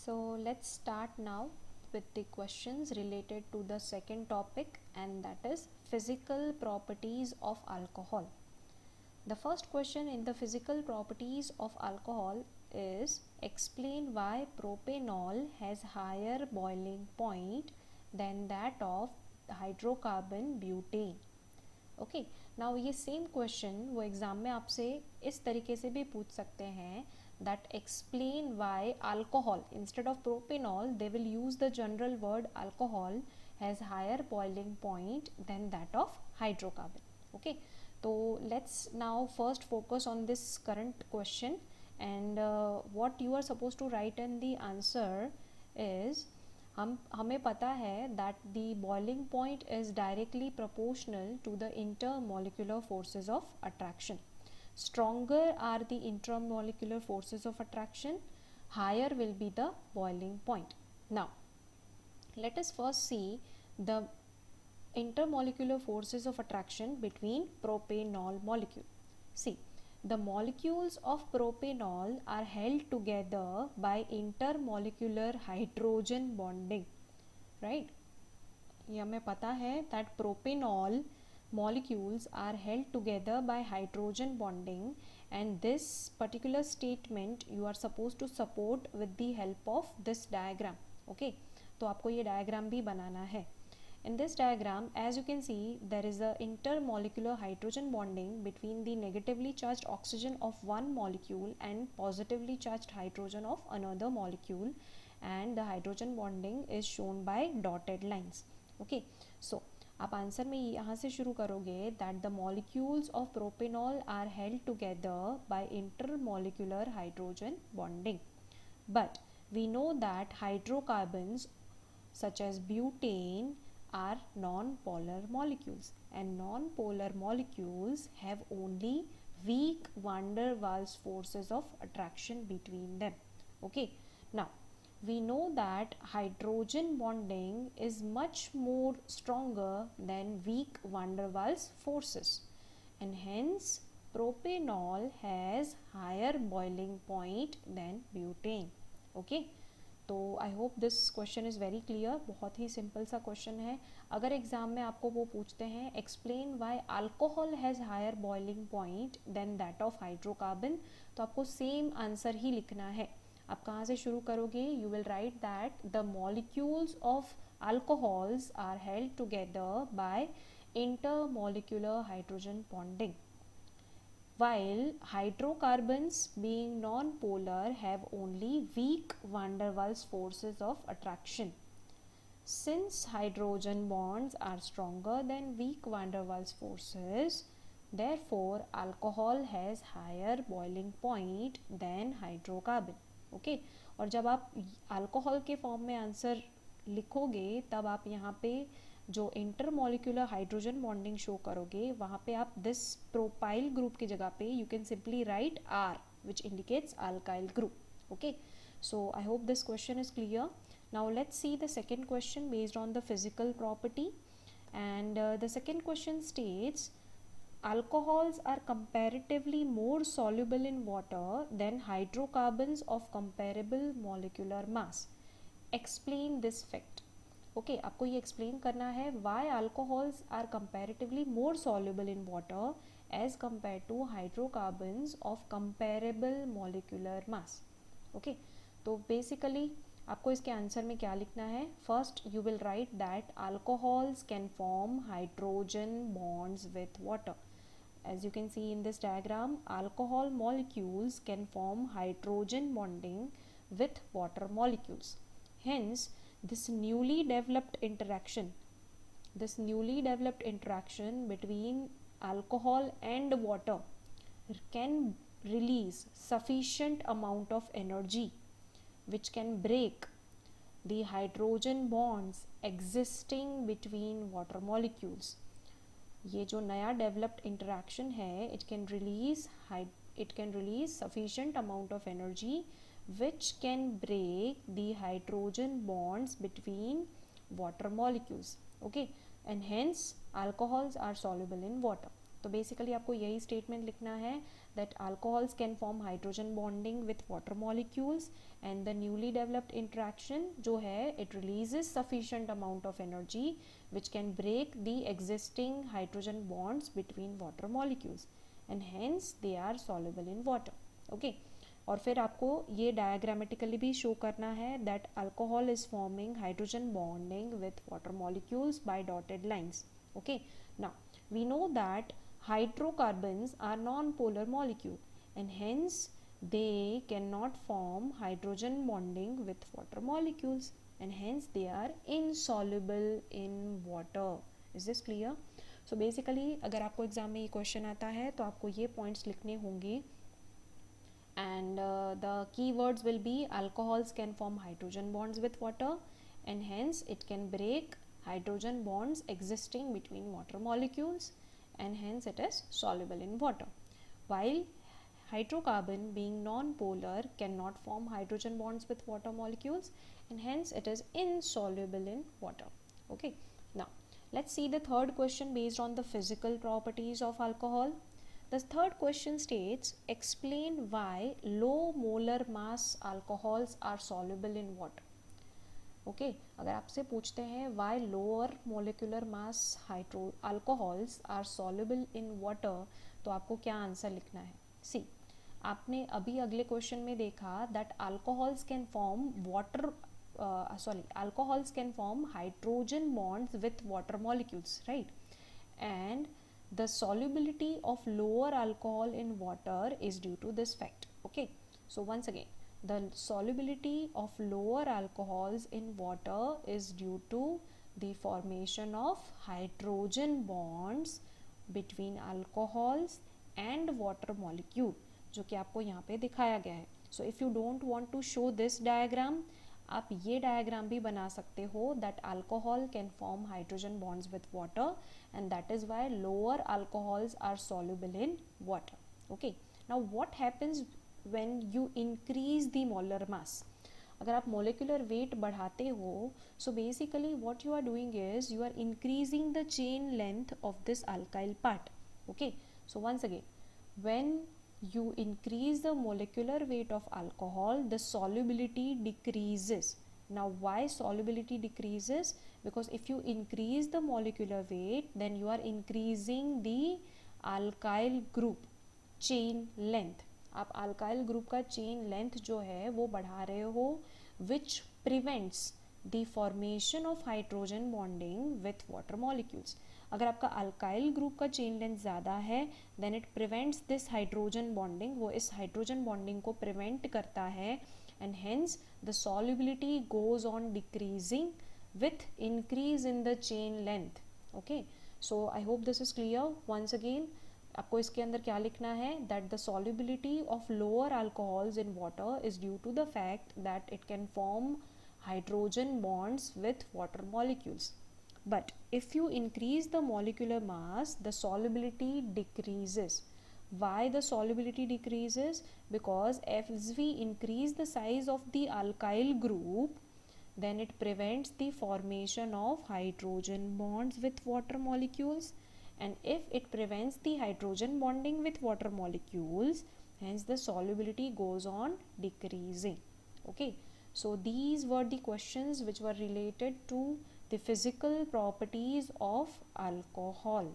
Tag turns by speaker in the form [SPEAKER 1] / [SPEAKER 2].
[SPEAKER 1] So let's start now with the questions related to the second topic, and that is physical properties of alcohol. The first question in the physical properties of alcohol is explain why propanol has higher boiling point than that of hydrocarbon butane. Okay now ये same question वो exam में आपसे इस तरीके से भी पूछ सकते हैं that explain why alcohol instead of propanol they will use the general word alcohol has higher boiling point than that of hydrocarbon. Okay, तो let's now first focus on this current question and what you are suppose to write in the answer is हमें पता है that the boiling point is directly proportional to the intermolecular forces of attraction. Stronger are the intermolecular forces of attraction, higher will be the boiling point. Now let us first see the intermolecular forces of attraction between propanol molecule. See, the molecules of propanol are held together by intermolecular hydrogen bonding, right? ये हमें पता है that propanol molecules are held together by hydrogen bonding, and this particular statement you are supposed to support with the help of this diagram. Okay, तो आपको ये diagram भी बनाना है. In this diagram, as you can see, there is a intermolecular hydrogen bonding between the negatively charged oxygen of one molecule and positively charged hydrogen of another molecule, and the hydrogen bonding is shown by dotted lines. Okay, so आप answer में यहाँ से शुरू करोगे that the molecules of propanol are held together by intermolecular hydrogen bonding, but we know that hydrocarbons such as butane are non-polar molecules, and non-polar molecules have only weak van der Waals forces of attraction between them. Okay, now we know that hydrogen bonding is much more stronger than weak van der Waals forces, and hence propanol has higher boiling point than butane. Okay, तो I hope this question is very clear. बहुत ही simple सा question है. अगर exam में आपको वो पूछते हैं explain why alcohol has higher boiling point than that of hydrocarbon, तो आपको सेम आंसर ही लिखना है. आप कहाँ से शुरू करोगे? You will write that the molecules of alcohols are held together by intermolecular hydrogen bonding, while hydrocarbons being non-polar have only weak van der Waals forces of attraction. Since hydrogen bonds are stronger than weak van der Waals forces, therefore alcohol has higher boiling point than hydrocarbon. Okay, और जब आप alcohol के form में answer लिखोगे तब आप यहाँ पे जो इंटरमोलिकुलर हाइड्रोजन बॉन्डिंग शो करोगे वहाँ पे आप दिस प्रोपाइल ग्रुप की जगह पे you can simply write R which indicates alkyl group. Okay, so I hope this question is clear. Now let's see the second question based on the physical property, and the second question states alcohols are comparatively more soluble in water than hydrocarbons of comparable molecular mass. Explain this fact. Okay, आपको ये explain करना है why alcohols are comparatively more soluble in water as compare to hydrocarbons of comparable molecular mass. Okay, तो basically आपको इसके answer में क्या लिखना है? First you will write that alcohols can form hydrogen bonds with water. As you can see in this diagram, alcohol molecules can form hydrogen bonding with water molecules. Hence, this newly developed interaction between alcohol and water can release sufficient amount of energy which can break the hydrogen bonds existing between water molecules. ये जो नया developed interaction है it can release sufficient amount of energy which can break the hydrogen bonds between water molecules. Okay, and hence alcohols are soluble in water. तो basically आपको यही statement लिखना है that alcohols can form hydrogen bonding with water molecules, and the newly developed interaction जो है it releases sufficient amount of energy which can break the existing hydrogen bonds between water molecules and hence they are soluble in water. Okay, और फिर आपको ये diagrammatically भी show करना है that alcohol is forming hydrogen bonding with water molecules by dotted lines. Okay, now we know that hydrocarbons are non-polar molecule and hence they cannot form hydrogen bonding with water molecules and hence they are insoluble in water. Is this clear? So basically अगर आपको exam में ये question आता है तो आपको ये points लिखने होंगे and the keywords will be alcohols can form hydrogen bonds with water and hence it can break hydrogen bonds existing between water molecules and hence it is soluble in water, while hydrocarbon being non-polar cannot form hydrogen bonds with water molecules and hence it is insoluble in water. Okay, now let's see the third question based on the physical properties of alcohol. The third question states, explain why low molar mass alcohols are soluble in water. Okay, अगर आपसे पूछते हैं why lower molecular mass hydro alcohols are soluble in water, तो आपको क्या answer लिखना है. सी, आपने अभी अगले क्वेश्चन में देखा that alcohols can form water alcohols can form hydrogen bonds with water molecules, right, and the solubility of lower alcohol in water is due to this fact. Okay, so once again, the solubility of lower alcohols in water is due to the formation of hydrogen bonds between alcohols and water molecule, जो कि आपको यहाँ पे दिखाया गया है. So if you don't want to show this diagram, आप ये डायग्राम भी बना सकते हो that alcohol can form hydrogen bonds with water and that is why lower alcohols are soluble in water. Okay, now what happens when you increase the molar mass? अगर आप molecular weight बढ़ाते हो, so basically what you are doing is you are increasing the chain length of this alkyl part. Okay, so once again, when you increase the molecular weight of alcohol, the solubility decreases. Now why solubility decreases? Because if you increase the molecular weight, then you are increasing the alkyl group chain length. आप alkyl group का chain length जो है वो बढ़ा रहे हो, which prevents the formation of hydrogen bonding with water molecules. अगर आपका alkyl group का chain length ज़्यादा है, then it prevents this hydrogen bonding. वो इस hydrogen bonding को prevent करता है and hence the solubility goes on decreasing with increase in the chain length. Okay, so I hope this is clear. Once again, आपको इसके अंदर क्या लिखना है that the solubility of lower alcohols in water is due to the fact that it can form hydrogen bonds with water molecules. But if you increase the molecular mass, the solubility decreases. Why the solubility decreases? Because as we increase the size of the alkyl group, then it prevents the formation of hydrogen bonds with water molecules, and if it prevents the hydrogen bonding with water molecules, hence the solubility goes on decreasing. Okay, so these were the questions which were related to the physical properties of alcohol.